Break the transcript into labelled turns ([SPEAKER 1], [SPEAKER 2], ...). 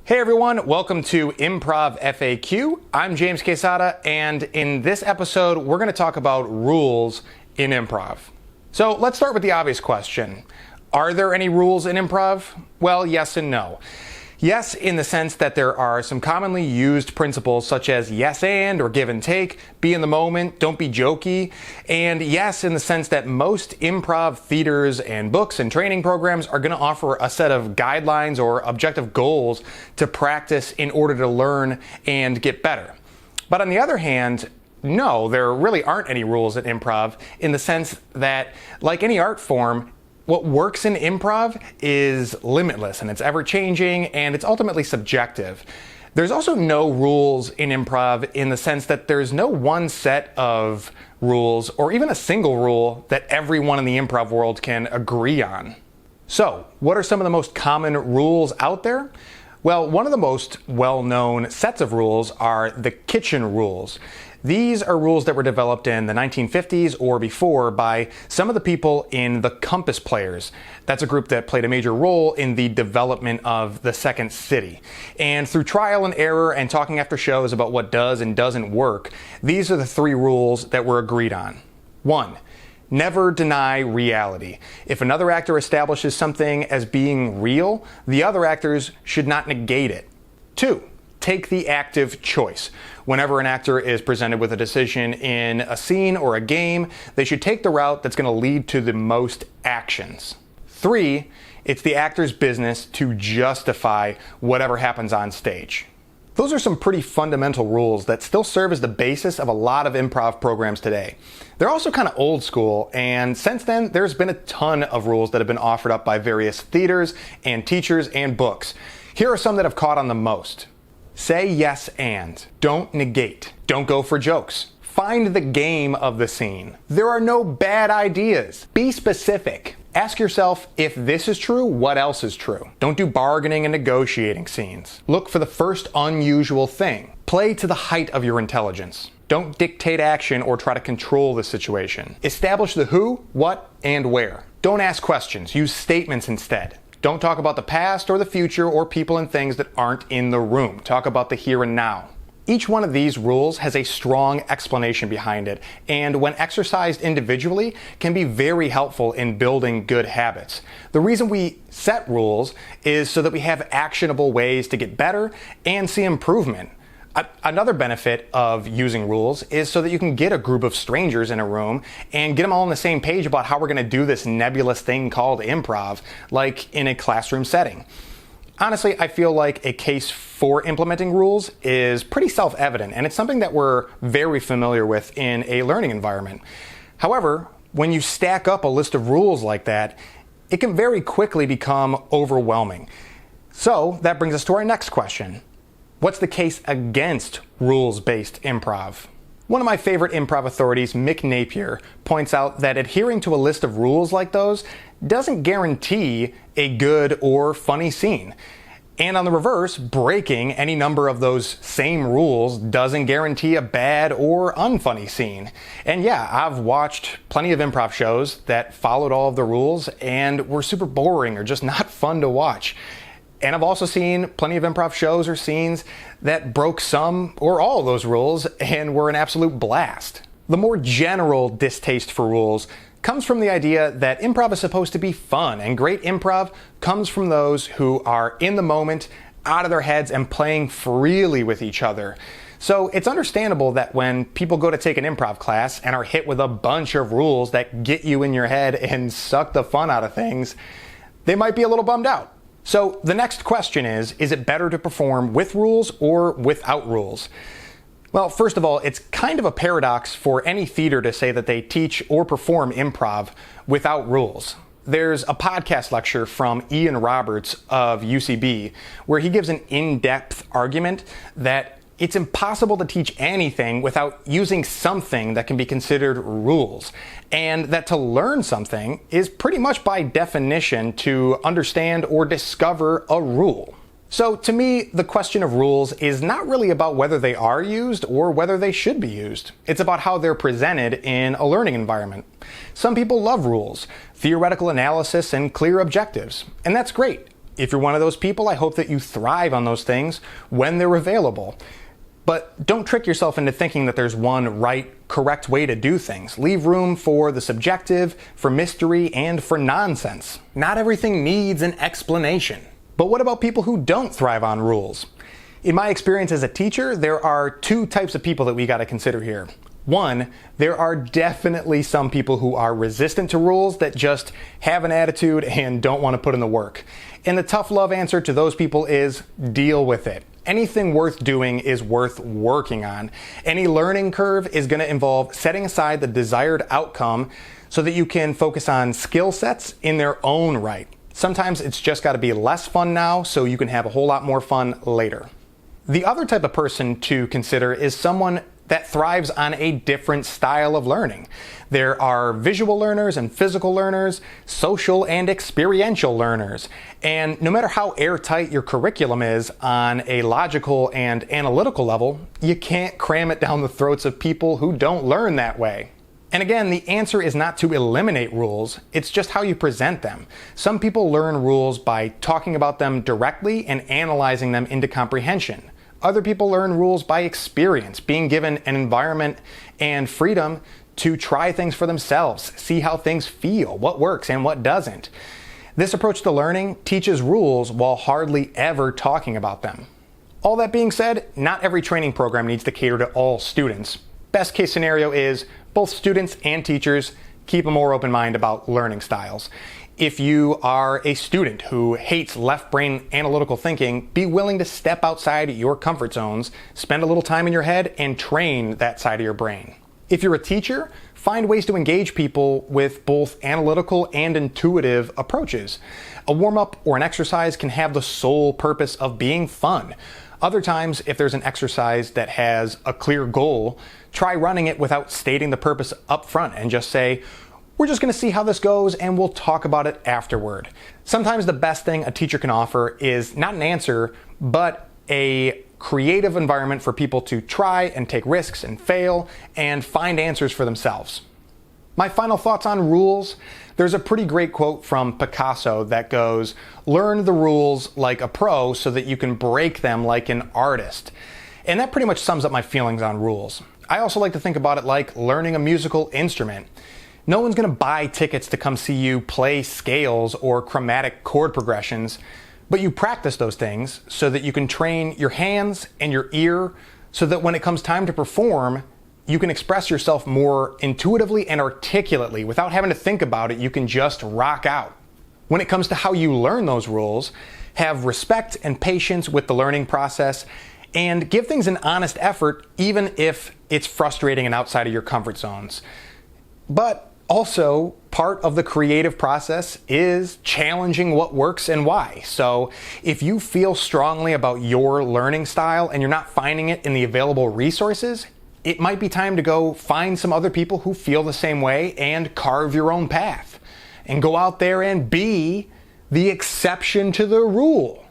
[SPEAKER 1] Hey everyone, welcome to Improv FAQ. I'm James Quesada, and in this episode, we're going to talk about rules in improv. So let's start with the obvious question. Are there any rules in improv? Well, yes and no. Yes, in the sense that there are some commonly used principles such as yes and or give and take, be in the moment, don't be jokey. And yes, in the sense that most improv theaters and books and training programs are going to offer a set of guidelines or objective goals to practice in order to learn and get better. But on the other hand, no, there really aren't any rules in improv in the sense that, like any art form, what works in improv is limitless and it's ever-changing and it's ultimately subjective. There's also no rules in improv in the sense that there's no one set of rules or even a single rule that everyone in the improv world can agree on. So, what are some of the most common rules out there? Well, one of the most well-known sets of rules are the kitchen rules. These are rules that were developed in the 1950s or before by some of the people in the Compass Players. That's a group that played a major role in the development of the Second City. And through trial and error and talking after shows about what does and doesn't work, these are the three rules that were agreed on. 1. Never deny reality. If another actor establishes something as being real, the other actors should not negate it. 2. Take the active choice. Whenever an actor is presented with a decision in a scene or a game, they should take the route that's going to lead to the most actions. 3. It's the actor's business to justify whatever happens on stage. Those are some pretty fundamental rules that still serve as the basis of a lot of improv programs today. They're also kind of old school, and since then, there's been a ton of rules that have been offered up by various theaters and teachers and books. Here are some that have caught on the most. Say yes and. Don't negate. Don't go for jokes. Find the game of the scene. There are no bad ideas. Be specific. Ask yourself, if this is true, what else is true? Don't do bargaining and negotiating scenes. Look for the first unusual thing. Play to the height of your intelligence. Don't dictate action or try to control the situation. Establish the who, what, and where. Don't ask questions. Use statements instead. Don't talk about the past or the future or people and things that aren't in the room. Talk about the here and now. Each one of these rules has a strong explanation behind it, and when exercised individually, can be very helpful in building good habits. The reason we set rules is so that we have actionable ways to get better and see improvement. Another benefit of using rules is so that you can get a group of strangers in a room and get them all on the same page about how we're going to do this nebulous thing called improv, like in a classroom setting. Honestly, I feel like a case for implementing rules is pretty self-evident, and it's something that we're very familiar with in a learning environment. However, when you stack up a list of rules like that, it can very quickly become overwhelming. So that brings us to our next question. What's the case against rules-based improv? One of my favorite improv authorities, Mick Napier, points out that adhering to a list of rules like those doesn't guarantee a good or funny scene. And on the reverse, breaking any number of those same rules doesn't guarantee a bad or unfunny scene. And yeah, I've watched plenty of improv shows that followed all of the rules and were super boring or just not fun to watch. And I've also seen plenty of improv shows or scenes that broke some or all of those rules and were an absolute blast. The more general distaste for rules comes from the idea that improv is supposed to be fun, and great improv comes from those who are in the moment, out of their heads, and playing freely with each other. So it's understandable that when people go to take an improv class and are hit with a bunch of rules that get you in your head and suck the fun out of things, they might be a little bummed out. So the next question is it better to perform with rules or without rules? Well, first of all, it's kind of a paradox for any theater to say that they teach or perform improv without rules. There's a podcast lecture from Ian Roberts of UCB where he gives an in-depth argument that it's impossible to teach anything without using something that can be considered rules, and that to learn something is pretty much by definition to understand or discover a rule. So to me, the question of rules is not really about whether they are used or whether they should be used. It's about how they're presented in a learning environment. Some people love rules, theoretical analysis, and clear objectives, and that's great. If you're one of those people, I hope that you thrive on those things when they're available. But don't trick yourself into thinking that there's one right, correct way to do things. Leave room for the subjective, for mystery, and for nonsense. Not everything needs an explanation. But what about people who don't thrive on rules? In my experience as a teacher, there are two types of people that we got to consider here. One, there are definitely some people who are resistant to rules that just have an attitude and don't want to put in the work. And the tough love answer to those people is deal with it. Anything worth doing is worth working on. Any learning curve is going to involve setting aside the desired outcome so that you can focus on skill sets in their own right. Sometimes it's just got to be less fun now so you can have a whole lot more fun later. The other type of person to consider is someone that thrives on a different style of learning. There are visual learners and physical learners, social and experiential learners. And no matter how airtight your curriculum is on a logical and analytical level, you can't cram it down the throats of people who don't learn that way. And again, the answer is not to eliminate rules, it's just how you present them. Some people learn rules by talking about them directly and analyzing them into comprehension. Other people learn rules by experience, being given an environment and freedom to try things for themselves, see how things feel, what works and what doesn't. This approach to learning teaches rules while hardly ever talking about them. All that being said, not every training program needs to cater to all students. Best case scenario is both students and teachers keep a more open mind about learning styles. If you are a student who hates left brain analytical thinking, be willing to step outside your comfort zones, spend a little time in your head, and train that side of your brain. If you're a teacher, find ways to engage people with both analytical and intuitive approaches. A warm-up or an exercise can have the sole purpose of being fun. Other times, if there's an exercise that has a clear goal, try running it without stating the purpose up front and just say, we're just going to see how this goes and we'll talk about it afterward. Sometimes the best thing a teacher can offer is not an answer, but a creative environment for people to try and take risks and fail and find answers for themselves. My final thoughts on rules. There's a pretty great quote from Picasso that goes, "Learn the rules like a pro so that you can break them like an artist." And that pretty much sums up my feelings on rules. I also like to think about it like learning a musical instrument. No one's going to buy tickets to come see you play scales or chromatic chord progressions, but you practice those things so that you can train your hands and your ear so that when it comes time to perform, you can express yourself more intuitively and articulately. Without having to think about it, you can just rock out. When it comes to how you learn those rules, have respect and patience with the learning process and give things an honest effort even if it's frustrating and outside of your comfort zones. But also, part of the creative process is challenging what works and why. So if you feel strongly about your learning style and you're not finding it in the available resources, it might be time to go find some other people who feel the same way and carve your own path. And go out there and be the exception to the rule.